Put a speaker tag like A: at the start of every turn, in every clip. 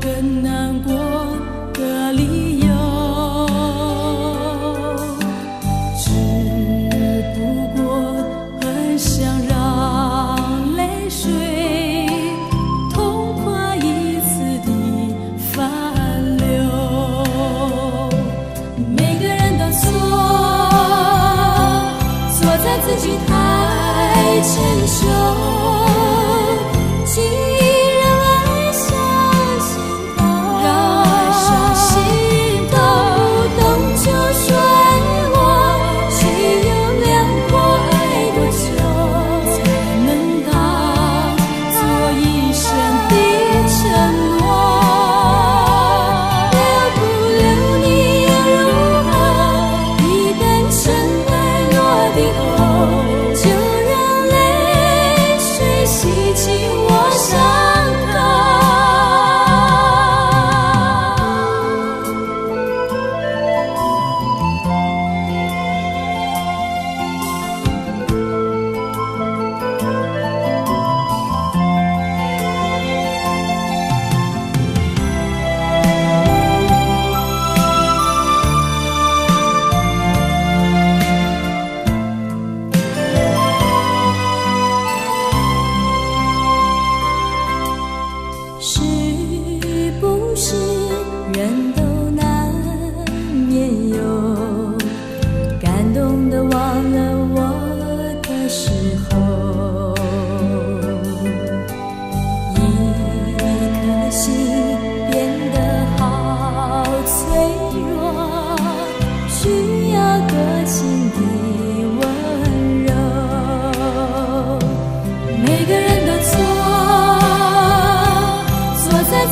A: 更难过的理由，只不过很想让泪水痛快一次地泛流。每个人都错，错在自己太成熟。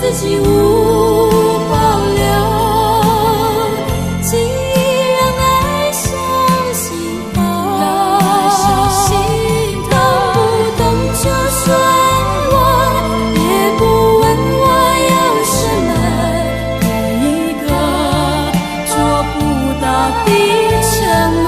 A: 自己无保留，既让爱上心头，动不动就甩我，也不问我有什么，给一个做不到的承诺。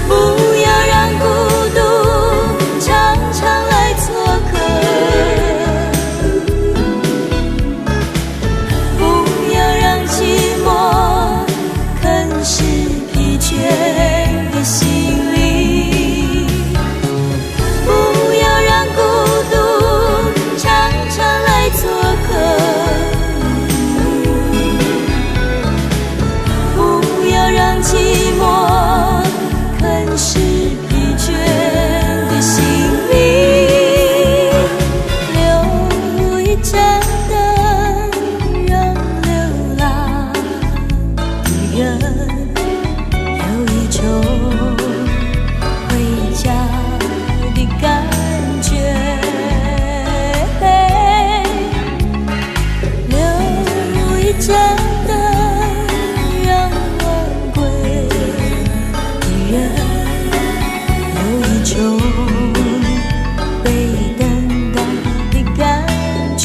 B: 不要让
A: 种被等待的感觉。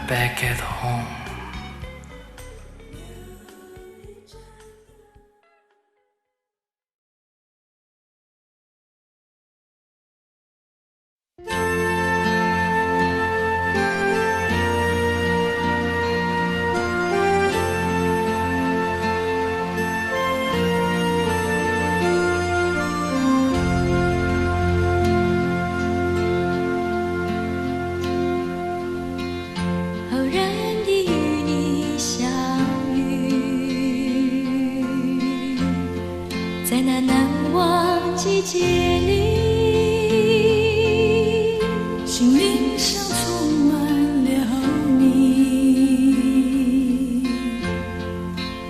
B: Back at home.
A: 在那难忘季节里，心灵上充满了你，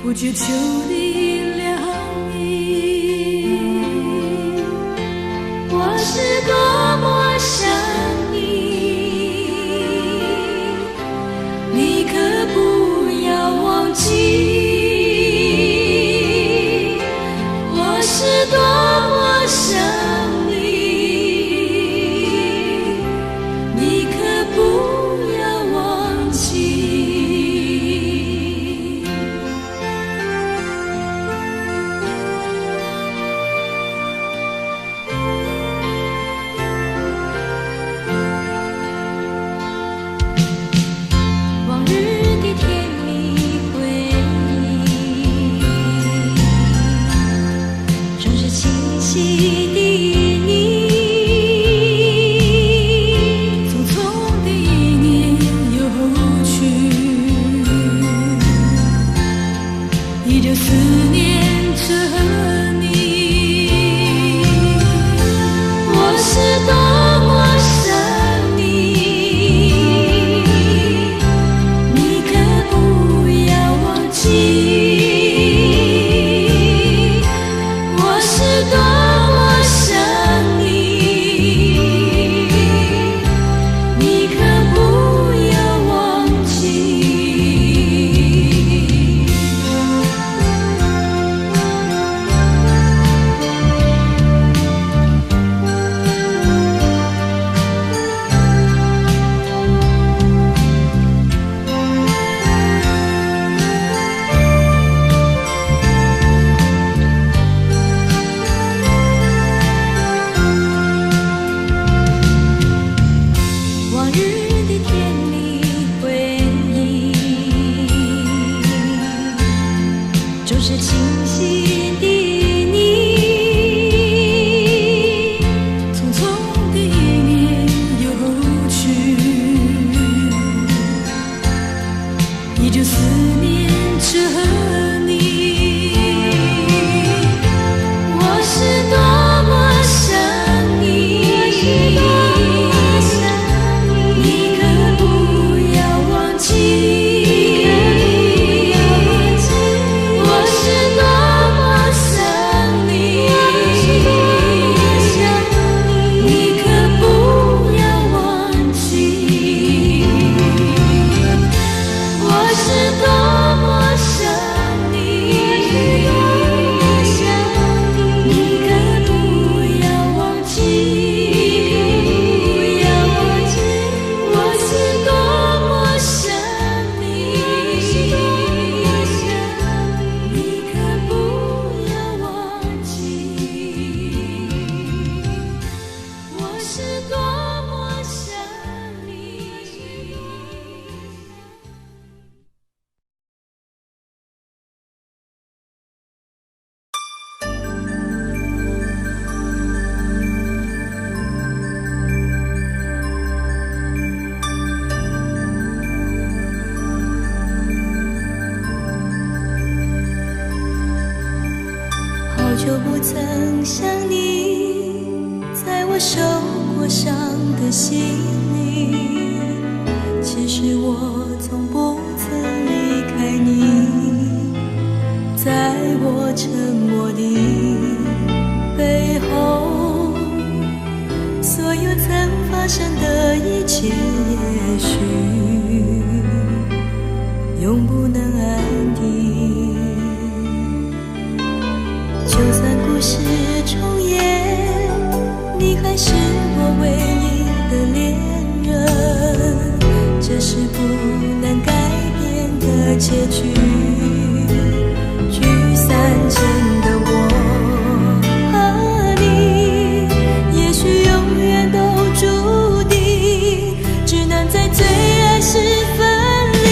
A: 不觉秋的凉意。我是多么想你，你可不要忘记。多么想你，你可不要忘记。往日的甜蜜回忆，总是清晰的你，匆匆的一年又去，依旧思念着你。我是多么想你，你可不要忘记。多么好久不曾想你，在我受过伤的心里，其实我从不曾离开你，在我沉默的背后，所有曾发生的一切也许永不能安定。就算故事重演，你还是我唯一的恋人，这是不能改变的结局。聚散前的我和你，也许永远都注定，只能在最爱时分离。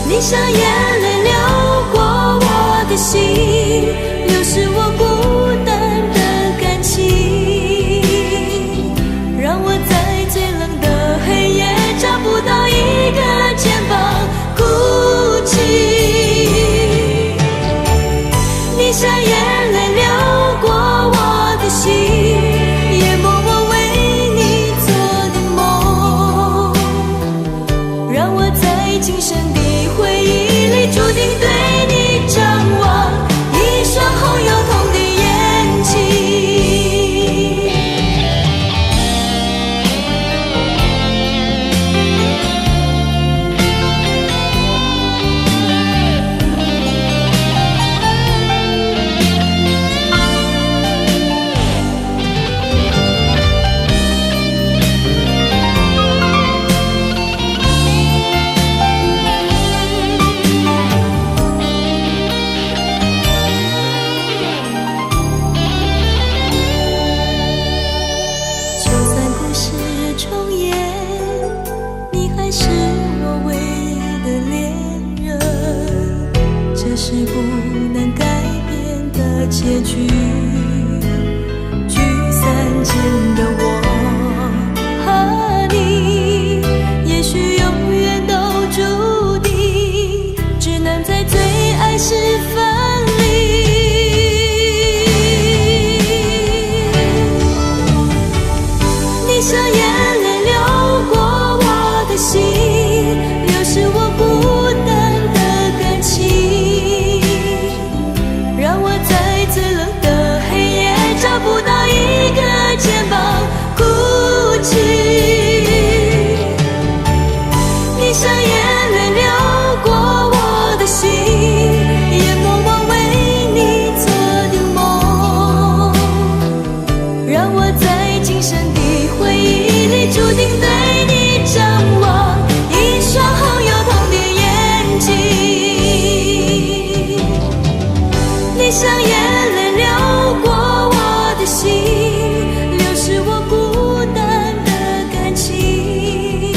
A: 你像眼泪流过我的心，流失我孤单的感情，让我在最冷的黑夜找不到一个肩膀哭泣。你像眼泪流过我的心，淹没我为你做的梦，让我在今生的回忆里注定对你张望一双红又痛的眼睛。是不能改变的结局。聚散前的我和你，也许永远都注定，只能在最爱时分离。你像眼泪流过我的心，流失我孤单的感情，找不到一个肩膀哭泣。你像眼泪流过我的心，淹没我为你做的梦，让我在今生的回忆里注定对你张望一双红又痛的眼睛。你像眼泪流过心，流失我孤单的感情，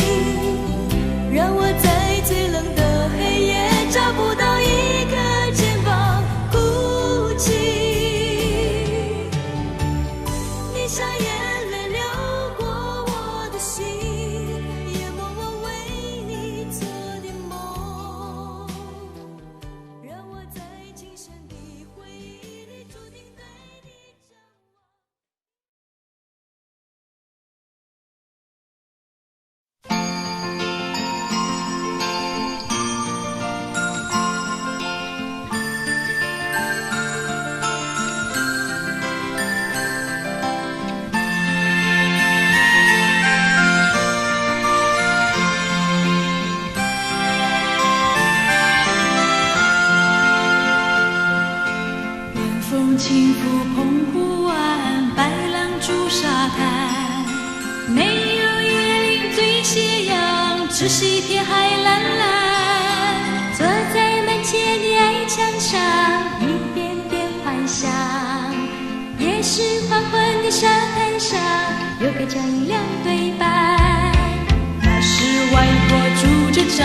A: 让我在最冷的黑夜找不到一个肩膀哭泣。你像眼泪流过我的心，淹没我为你做的梦，让我在今生的回忆里注定对你张望。晚风轻拂澎湖湾，白浪逐沙滩，没有椰林最斜阳，只是一片海蓝蓝。坐在门前的矮墙上，一点点幻想，也是黄昏的沙滩上，有个脚印两对白。那时外婆拄着杖，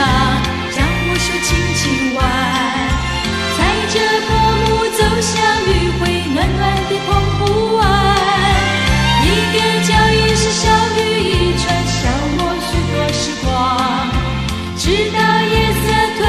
A: 将我手轻轻挽，踩着薄暮走向余晖暖暖的澎湖湾。一个脚印是小雨一串，消磨许多时光，直到夜色吞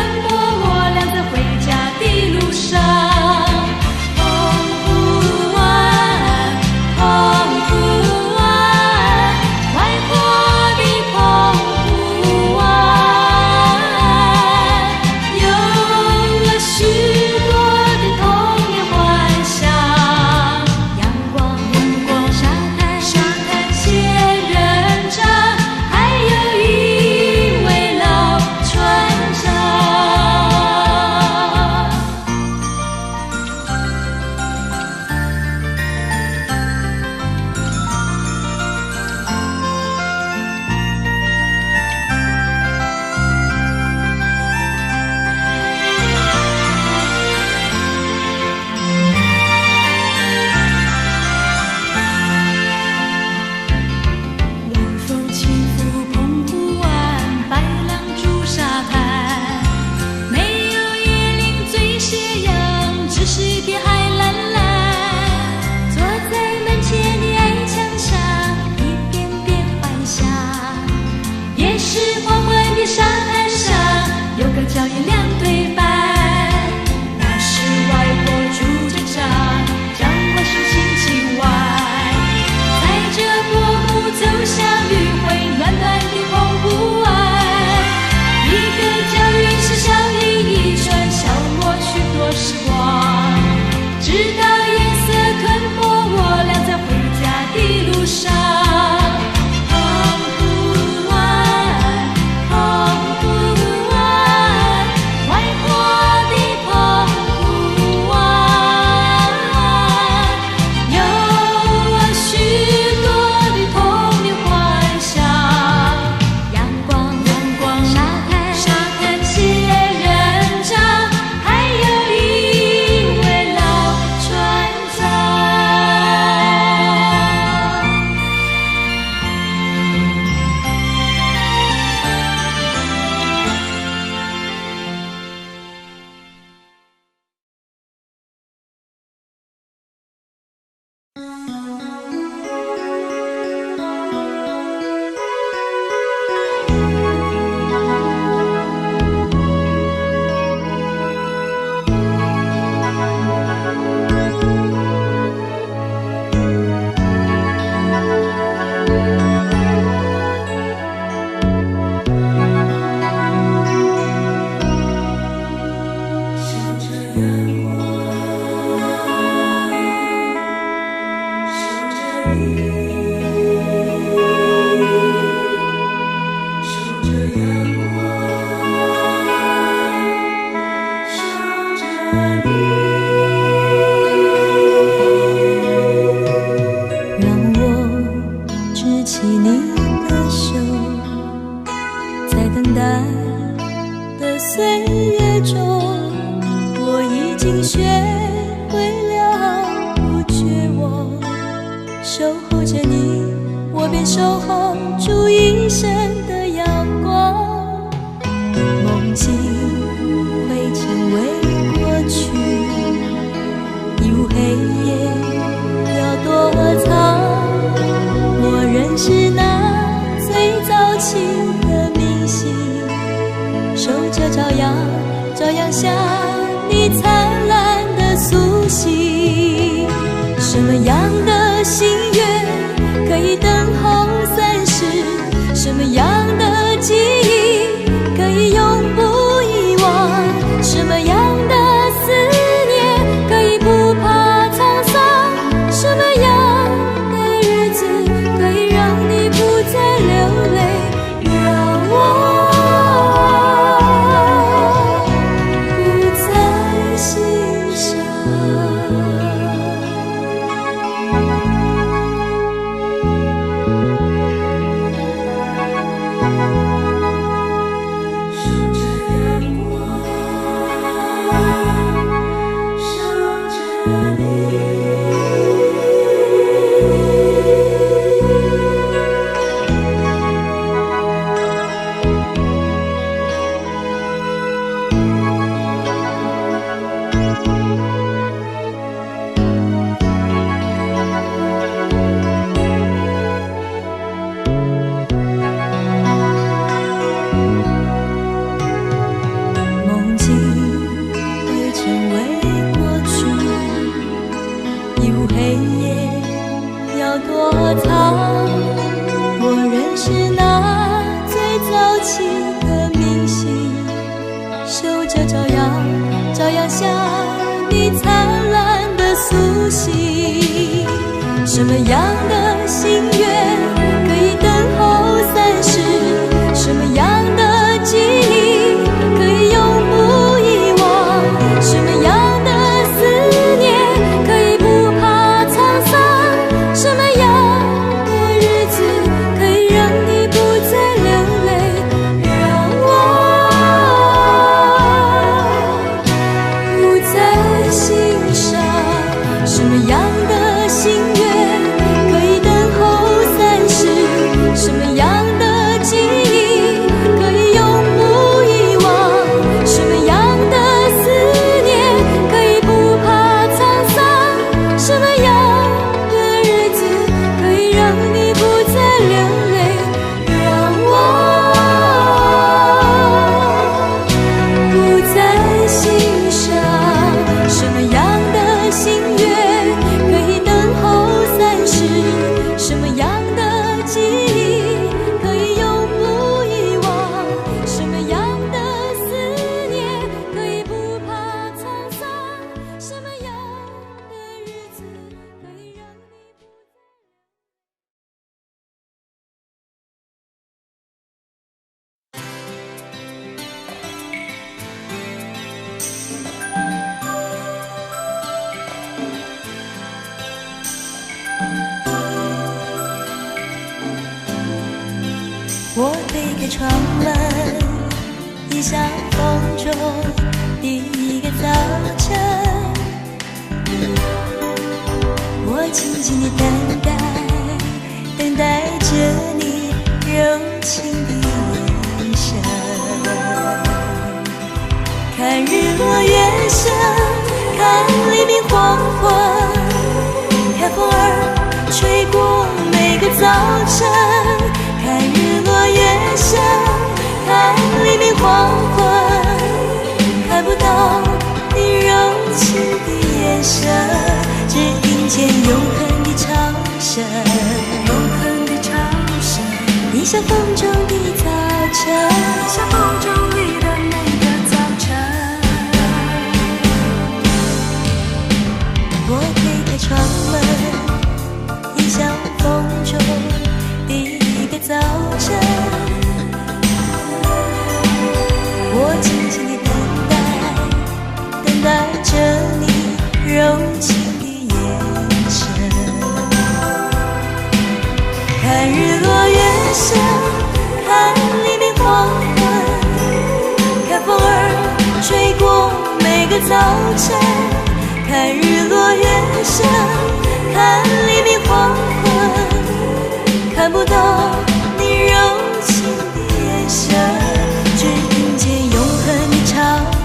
A: 个脚印两对半。那时外婆拄着杖，将我手轻轻挽，在这薄暮走向余晖暖暖的澎湖湾。一个脚印是上映一转，消磨许多时光，直到夜色吞没我俩在回家的路上。
B: 什么样的心愿可以
A: 像风中第一个早晨，我静静地等待，等待着你柔情的眼神。看日落月升，看黎明黄昏，看风儿吹过每个早晨。看日落月升，看黎明黄昏，看不到你柔情的眼神，只听见永恒的唱声，永恒的唱声。你像风中的早晨，你像风中里的每个早晨。我推开窗门，你像风中第一个早晨。我静静地等待，等待着你柔情的眼神。看日落月升，看黎明黄昏，看风儿吹过每个早晨。看日落月升，看黎明黄昏，看不到你柔情的眼神，只听见永恒的唱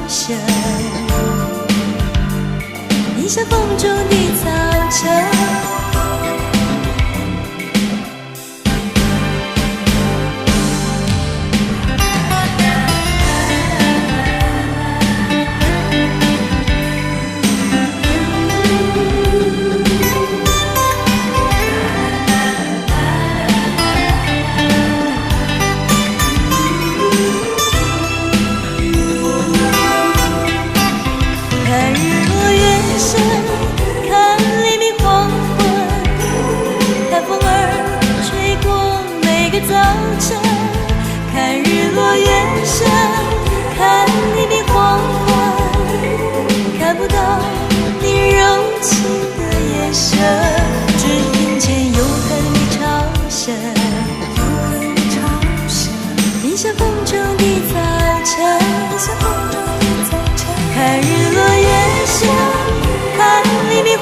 A: 声。你像风中的早晨。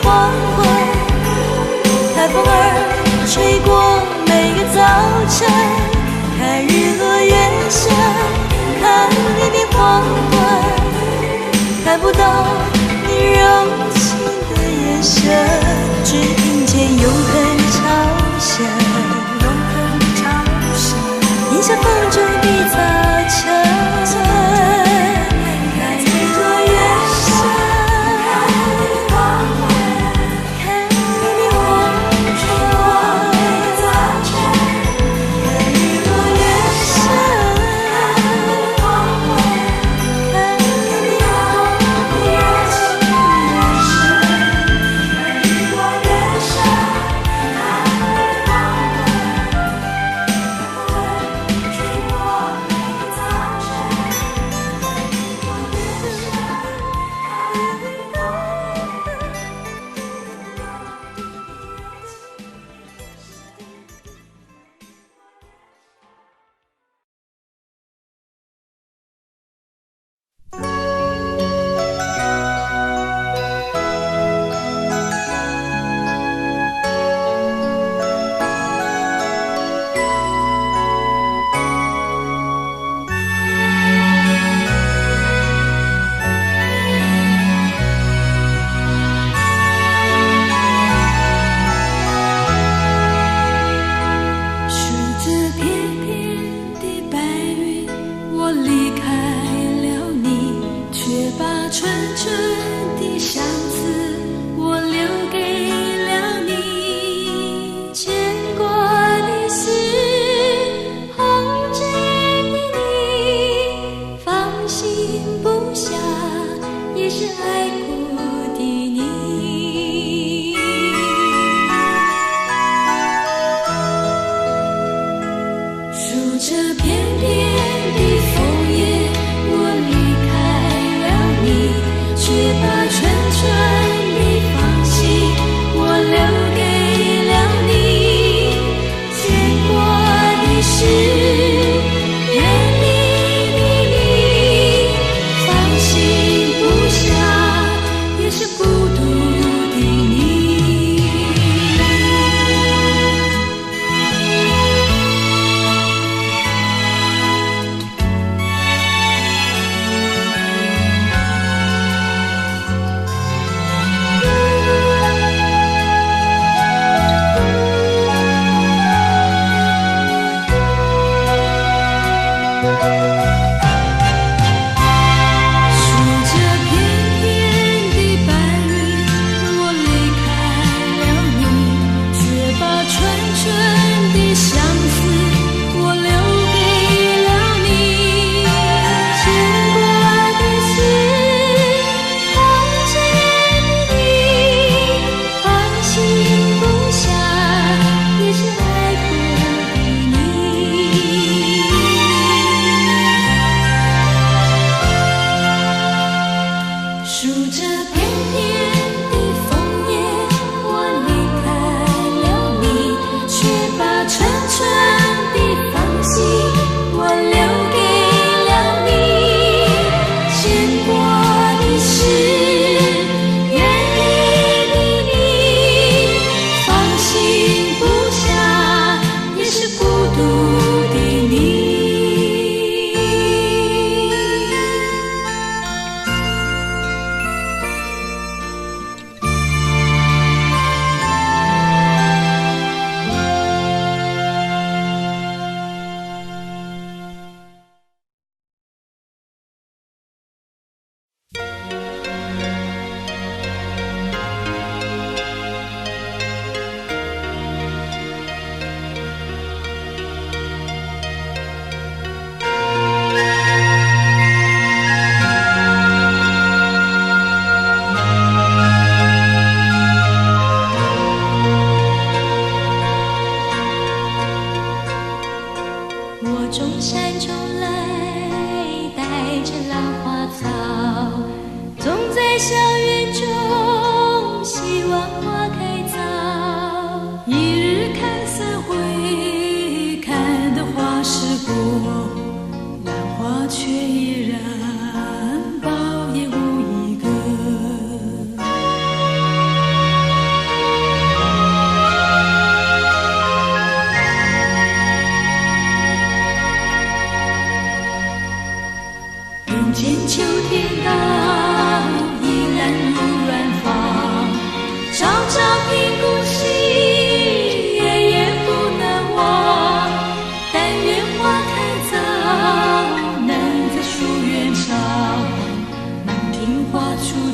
A: 黄昏，看风儿吹过每个早晨。看日落月升，看黎明黄昏，看不到你柔情的眼神，只听见永恒的唱声，永恒的唱声。你像风中的早晨。
B: 是远离你，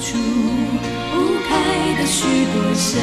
A: 楚开的许多香。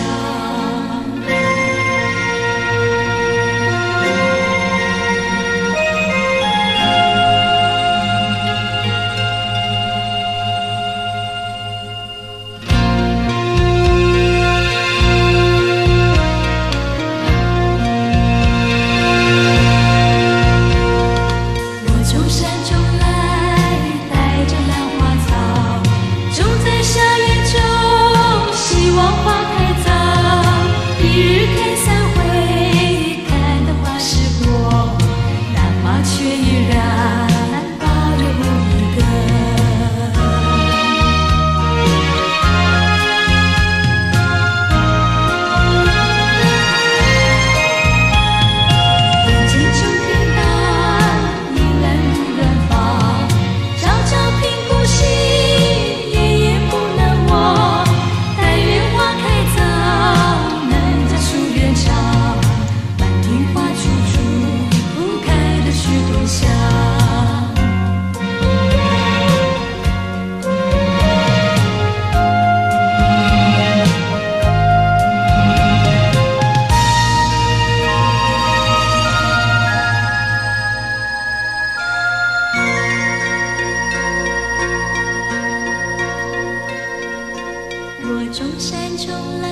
A: 种山种来，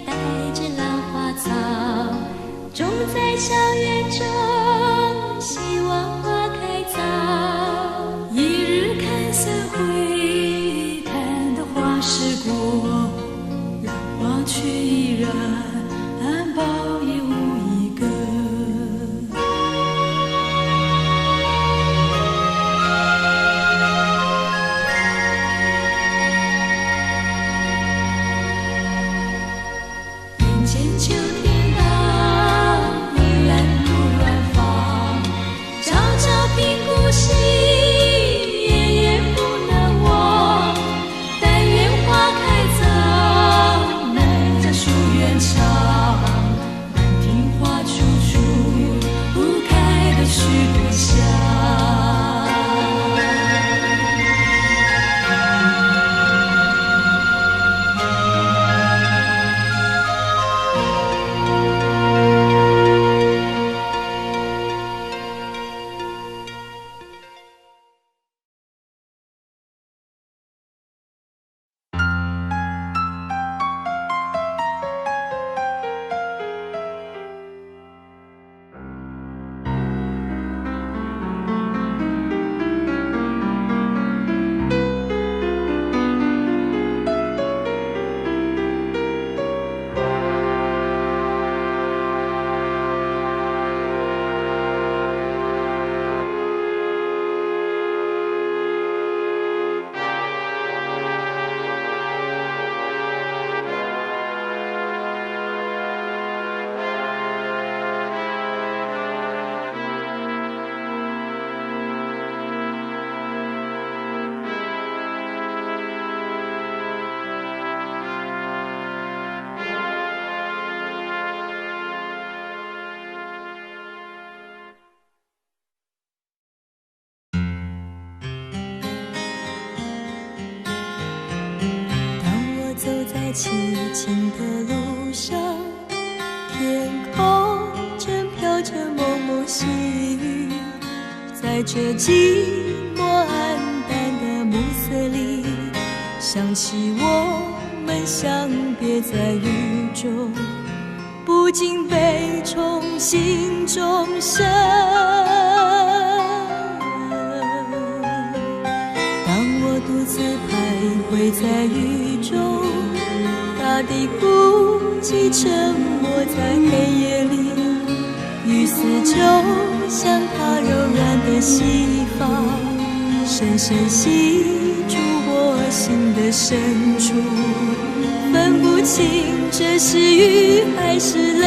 A: 带着浪花草，种在校园中，希望花开早。一日看三回，看得花时过，浪花却依然含苞也无一个。秋天到，依然不乱放，朝朝频顾惜，夜夜不能忘。但愿花开早，能将树园长，满庭花处处开得许多香。凄清的路上，天空正飘着蒙蒙细雨，在这寂寞暗淡的暮色里，想起我们相别在雨中，不禁悲从心中生。当我独自徘徊在雨中，大地孤寂沉默在黑夜里，雨丝就像它柔软的细发，深深吸住我心的深处，分不清这是雨还是泪。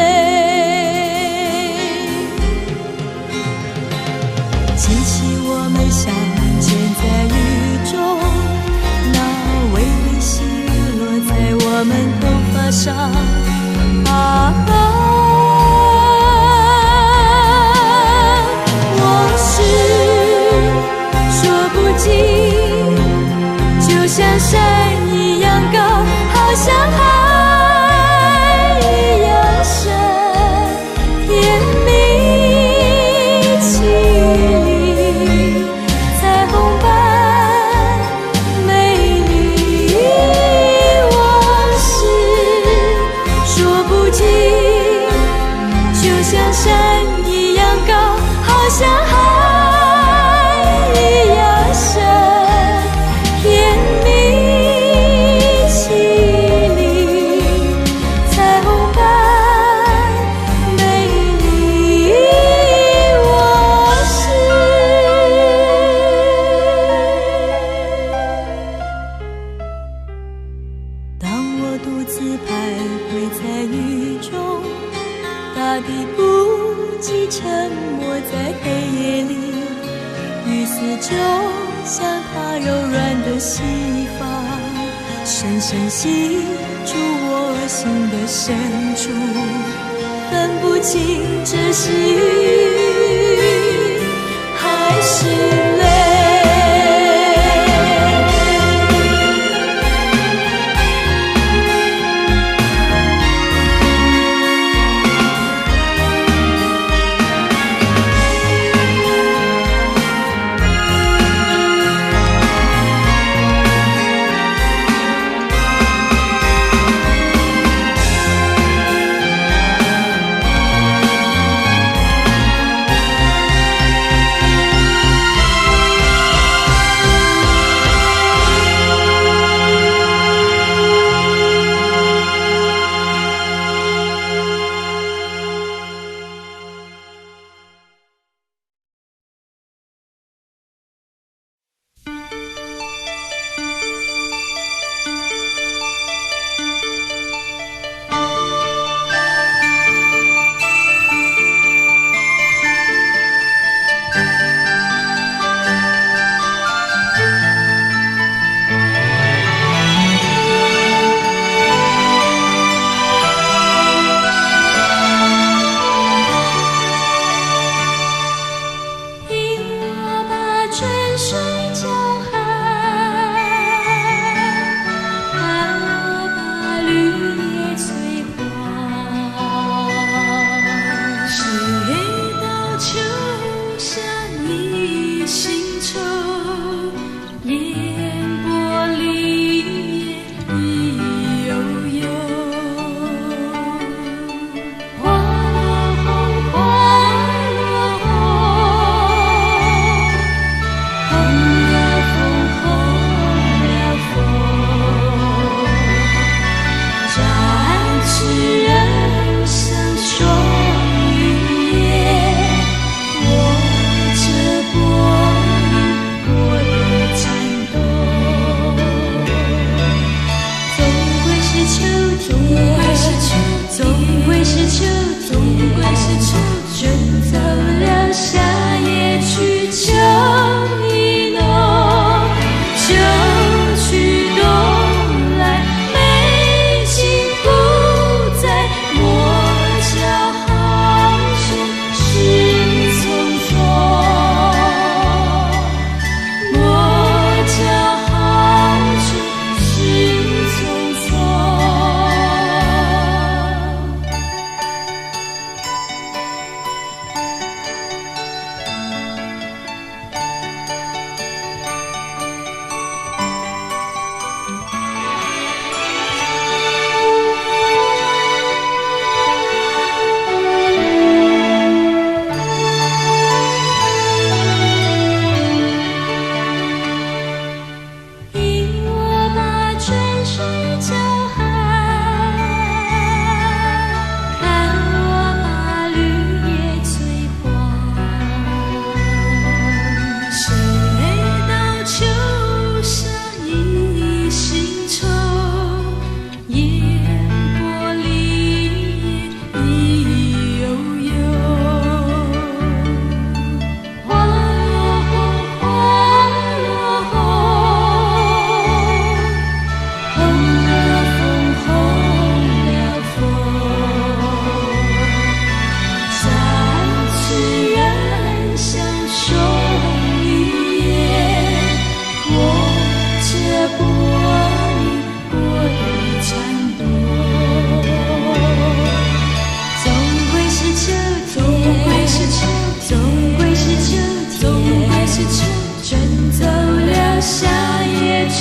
A: 记起我们相见在雨中，那微微细雨落在我们头发上，我是说不尽，就像山一样高，好像海一样深，甜蜜凄厉，彩虹般美丽往事，说不尽，就像山一样高，好像海一样深，甜蜜凄厉，彩虹般美丽往事。当我独自徘徊在雨中，大地不羁沉默在黑夜里，雨丝就像它柔软的细发，深深吸住我心的深处，分不清这是雨还是泪。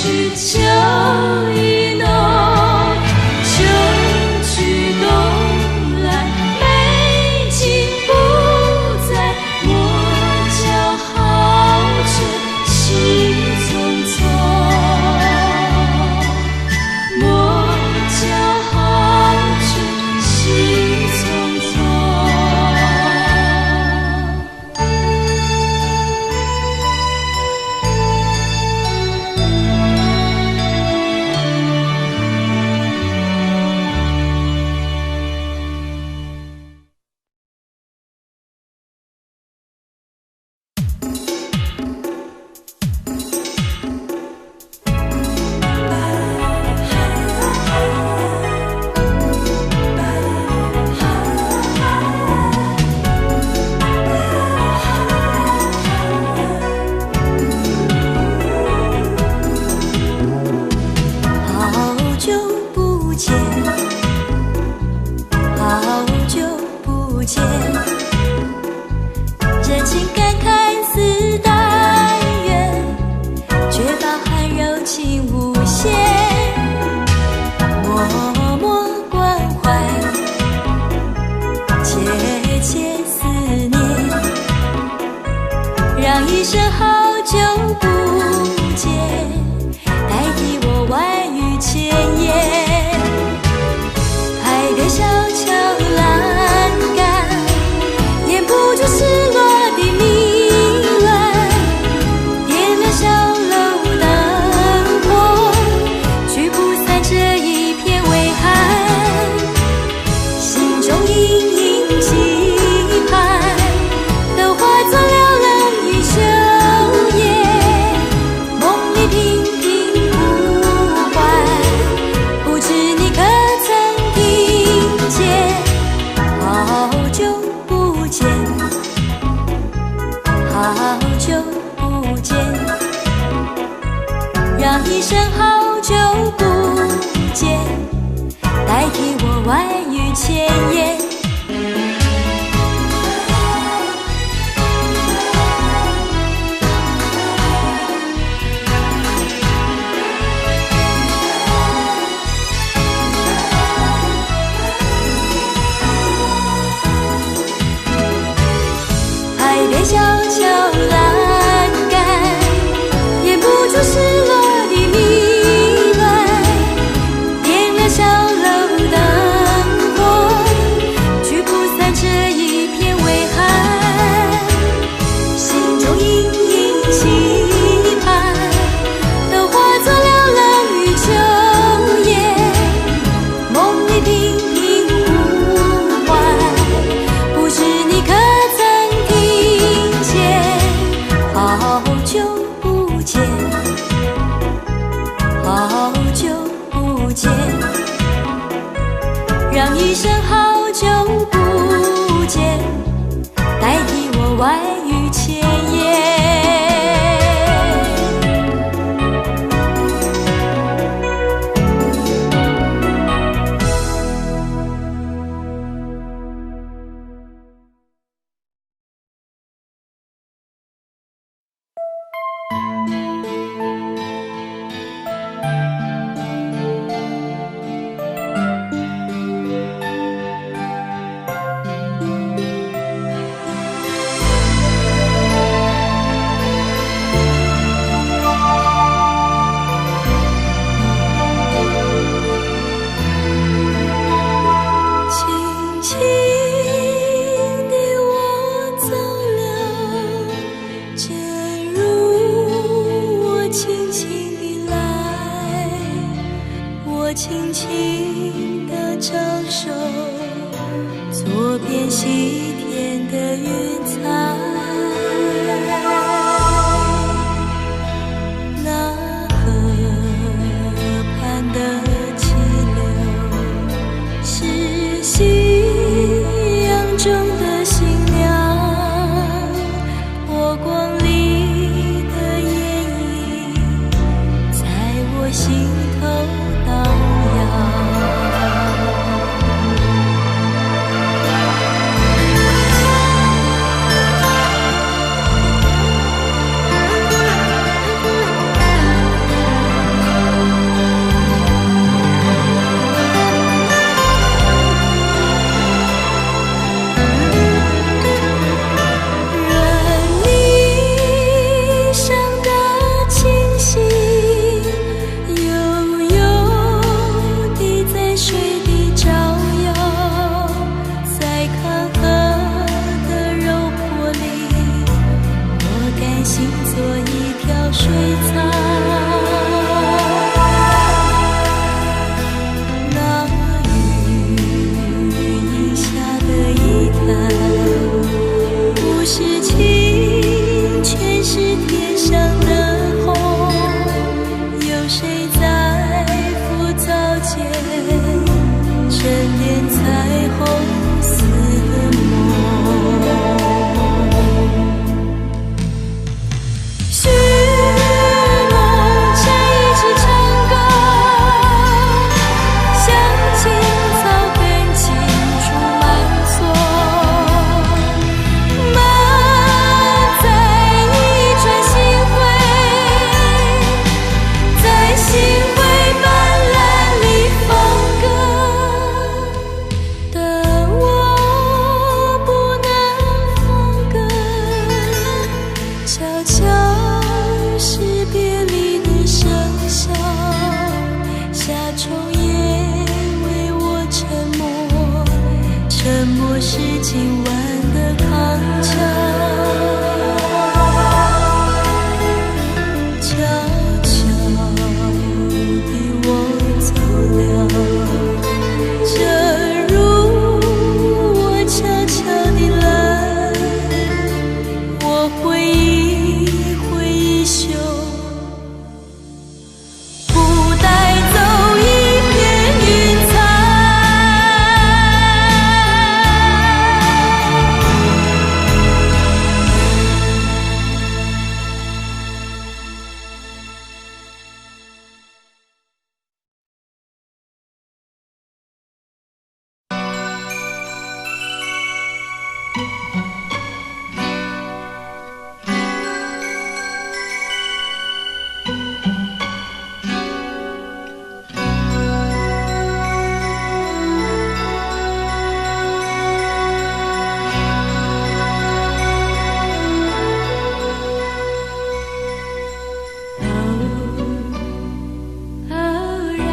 A: 是秋意浓，秋去冬来，美景不在，我叫好春心匆匆，我叫好春心匆匆。好久不见，好久不见，真情感看似淡远，却饱含柔情无限。默默关怀，切切思念，让一声好久不见代替我万语千言。海边小桥栏杆，掩不住失落的迷乱，点亮小楼灯火，驱不散这一片微寒。心中隐隐期盼，都化作了冷雨秋夜，梦里频频呼唤，不知你可曾听见？好久不见，好久不见，让一声好久不见代替我万语千言。海边小桥栏杆，掩不住失落的迷乱，点亮小楼灯火，驱不散这一片微寒。心中隐隐期盼，都化作了冷雨秋夜，梦里频频呼唤，不知你可曾听见？好久不见，好久不见，让一声好久不见代替我万语千言。轻轻地我走了，正如我轻轻地来，我轻轻地招手，做遍西天的云彩。那河畔的气流，是夕阳中的新娘，波光里的艳影，在我心头荡漾。今晚的康桥，悄悄地我走了，正如我悄悄地来，我挥一袖，不带走一片云彩。偶然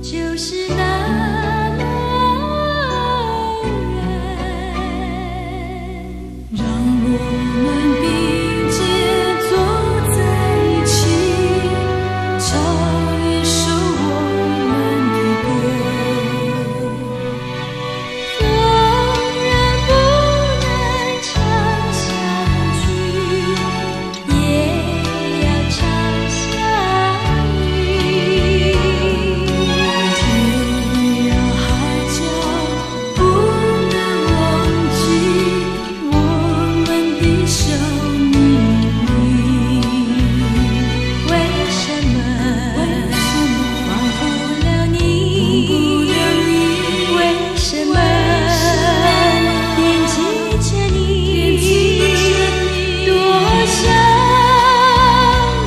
A: 就是那么偶然，让我们并肩坐在一起，唱一首我们的歌。纵然不能常相聚，也要常相依。天涯海角不能忘记我们的生命里，为什么忘不了你？为什么惦记着你？多想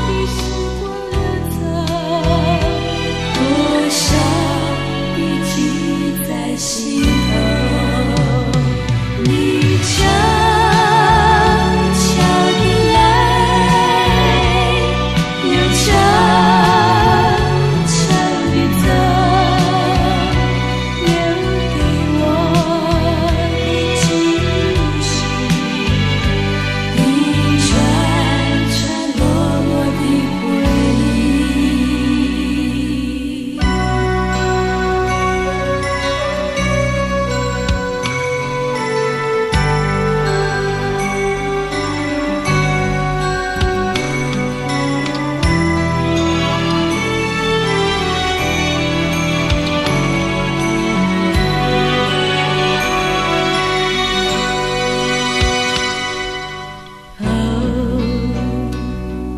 A: 的时光流走，多少的记在心头。你悄悄地来，又悄悄地走，留给我的惊喜，一串串落落的回忆。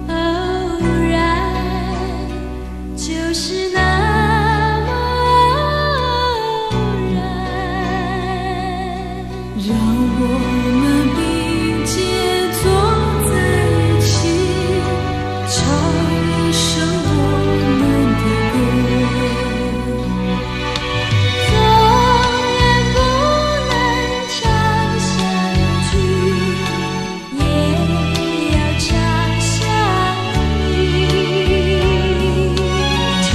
A: 偶然就是那么偶然，让我们并肩坐在一起，唱一首我们的歌。纵然不能常相聚，也要常相依。天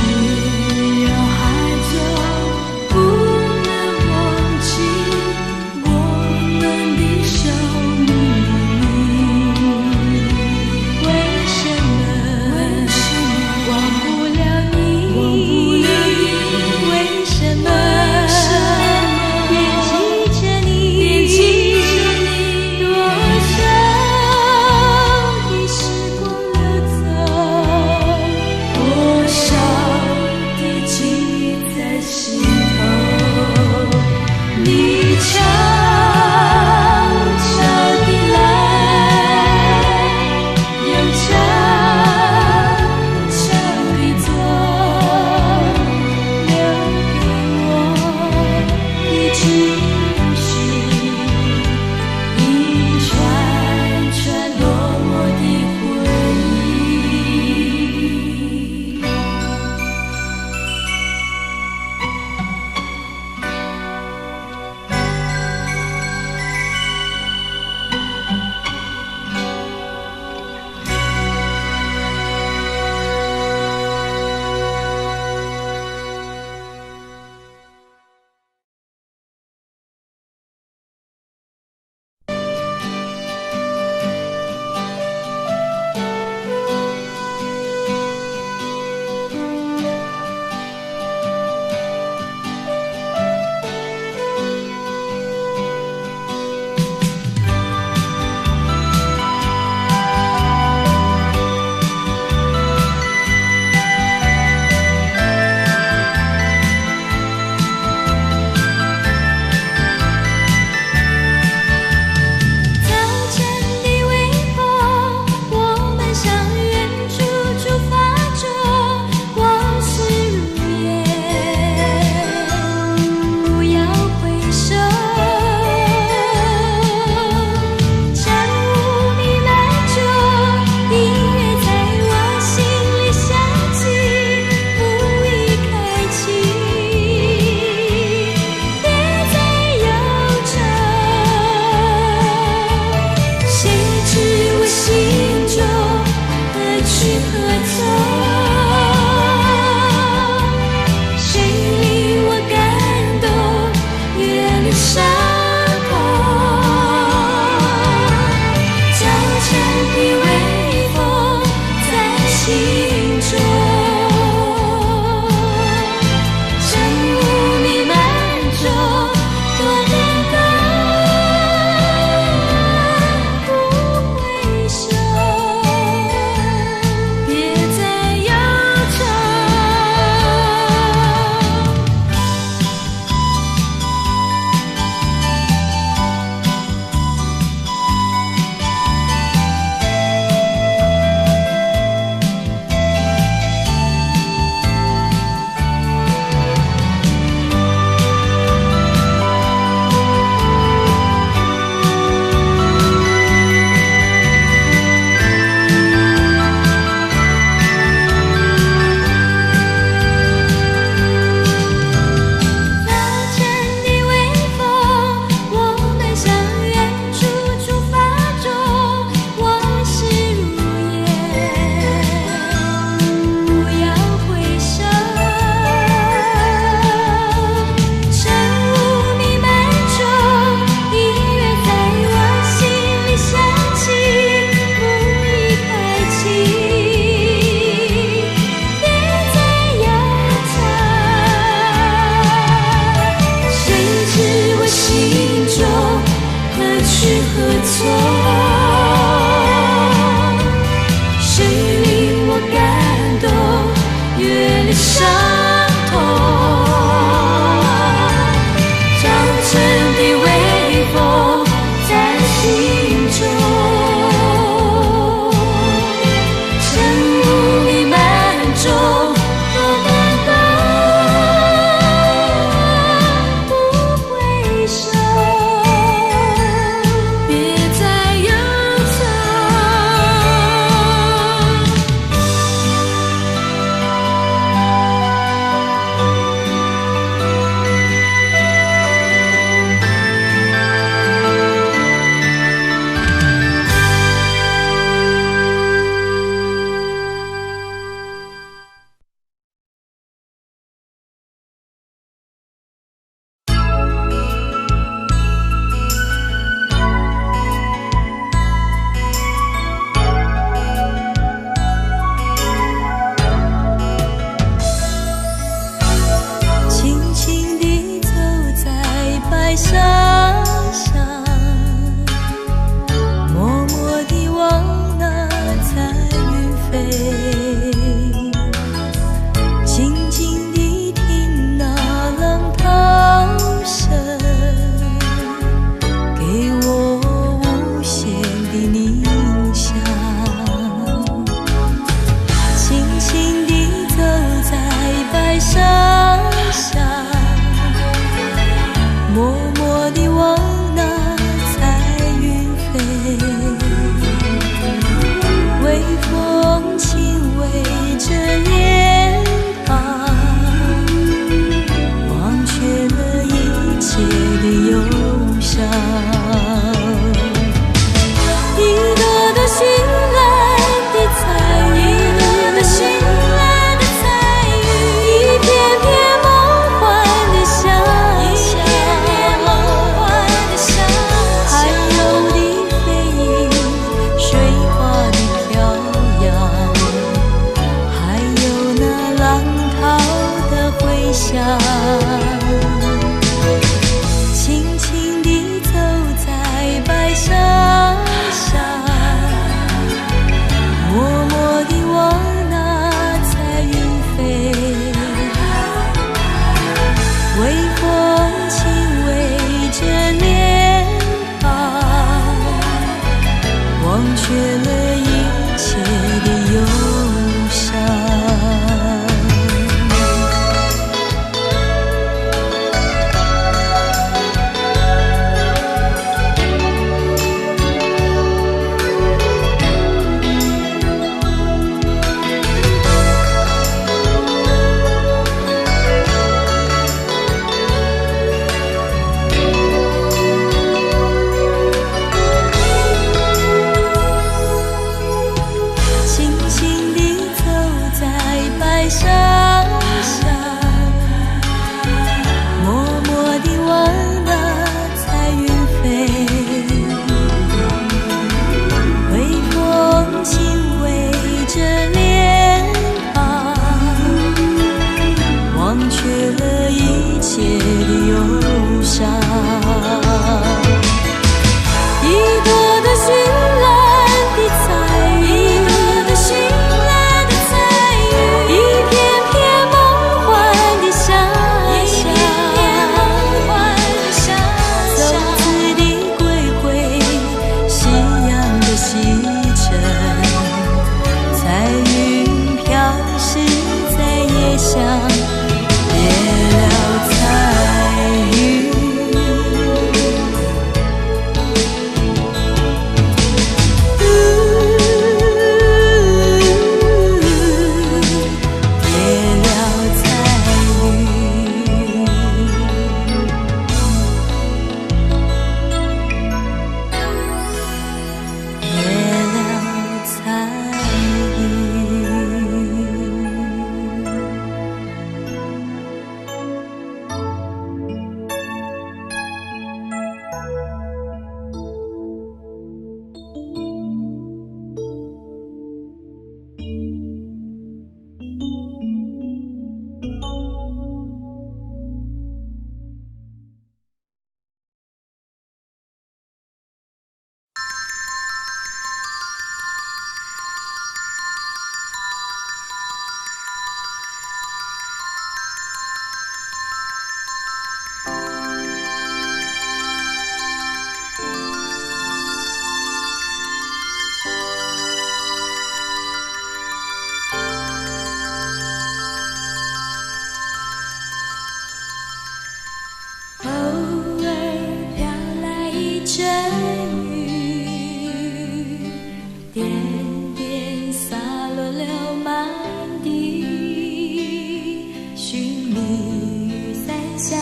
A: 别满地，寻觅雨伞下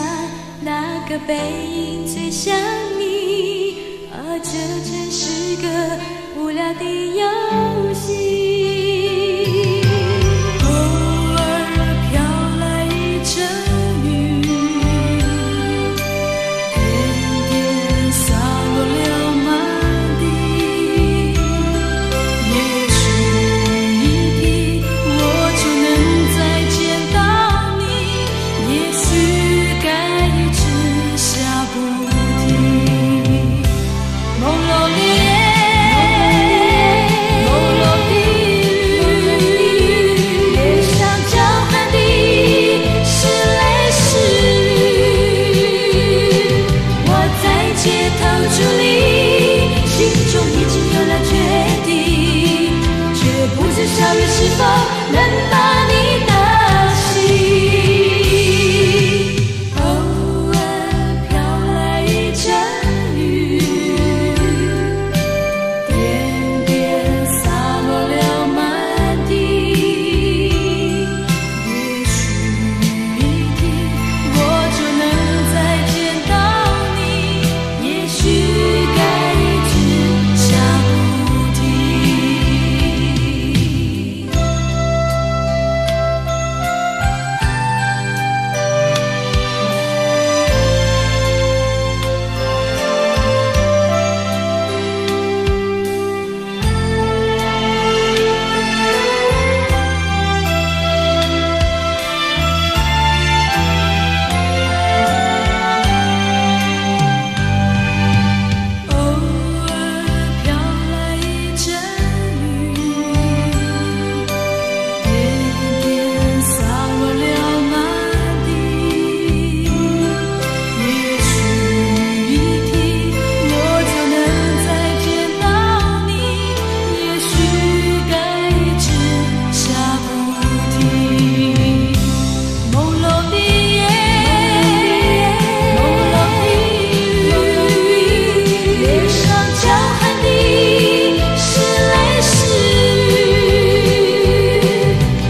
A: 那个背影最像你，而这真是个无聊的游戏。偶尔飘来一阵雨，点点洒落了满地，也许一天我就能再见到你，也许该一直下不停。朦胧的夜，朦胧的雨，脸上交含的是泪是雨。我在街头伫立，心中已经有了决定，却不知小雨是否能把你打醒。偶尔飘来一阵雨，点点洒落了满地，也许一天我就能再见到你，也许该一直下不偶尔飘来一阵雨，点点洒落了满地，也许一天我就能再见到你，也许该一直下不停。朦胧的夜，朦胧的雨，脸上交含的是泪是雨。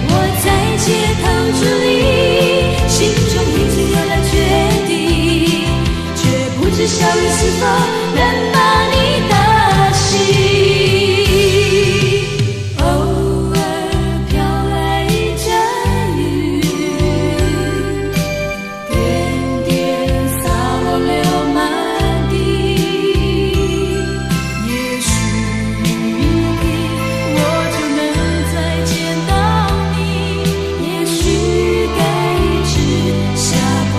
A: 我在街头伫立，心中已经有了决定，却不知小雨是否能把你打醒。偶尔飘来一阵雨，点点洒落了满地，也许一天我就能再见到你，也许该一直下不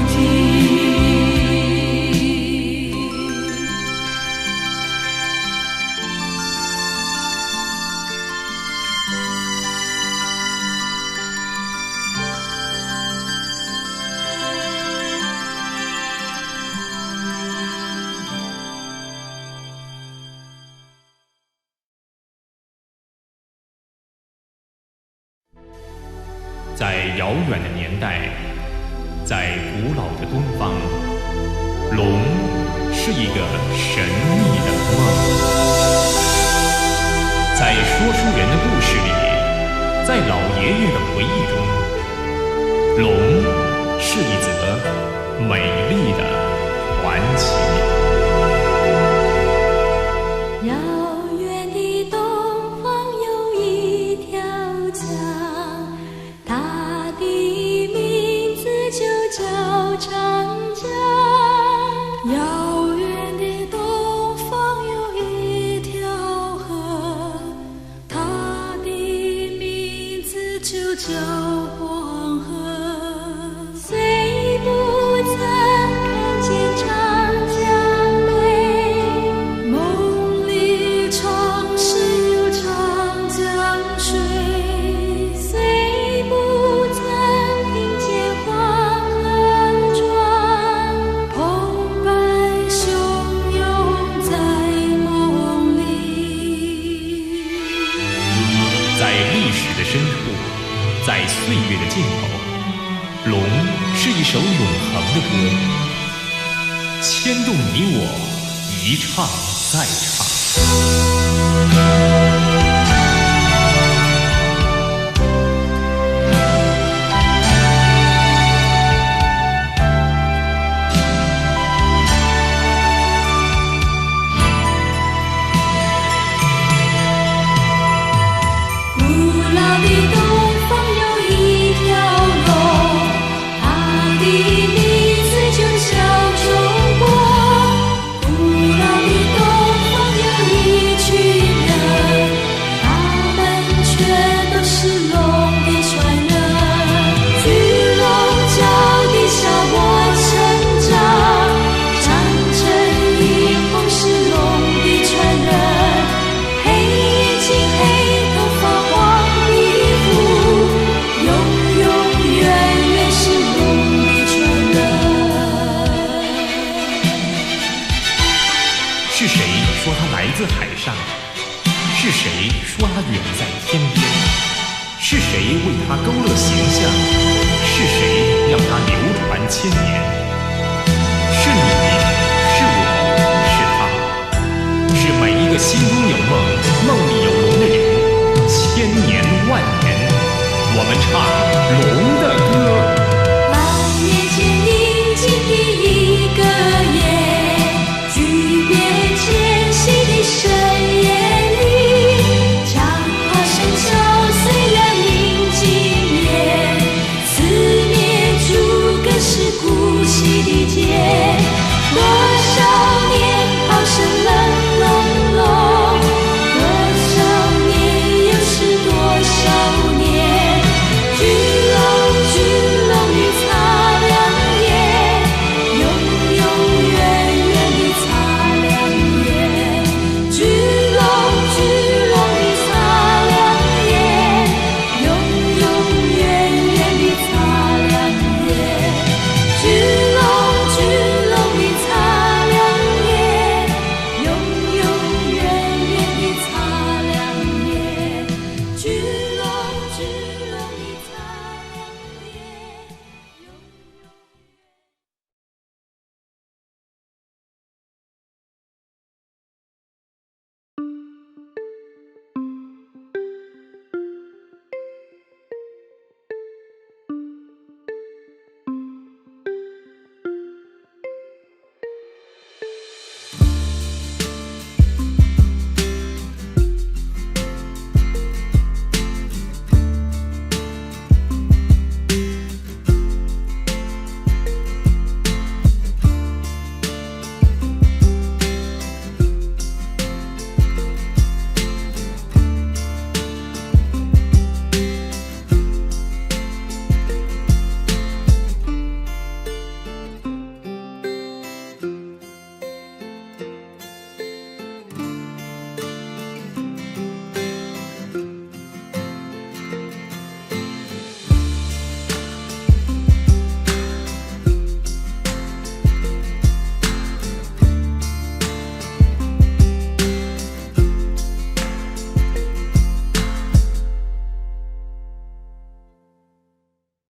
A: 停。
B: 在遥远的年代，在古老的东方，龙是一个神秘的梦。在说书人的故事里，在老爷爷的回忆中，龙是一则美丽的传奇。
A: 遥远的东方有一条江，它的名字就叫长江。遥远的东方有一条河，它的名字就叫黄河。虽不曾看见长江水，梦里常是有长江水。虽不曾听见黄河转，澎湃汹涌在梦里。
B: 在历史的深处，在岁月的尽头，龙是一首永恒的歌，牵动你我一唱再唱。是谁为他勾勒形象？是谁让他流传千年？是你，是我，是他，是每一个心中有梦、梦里有龙的人。千年万年，我们唱龙。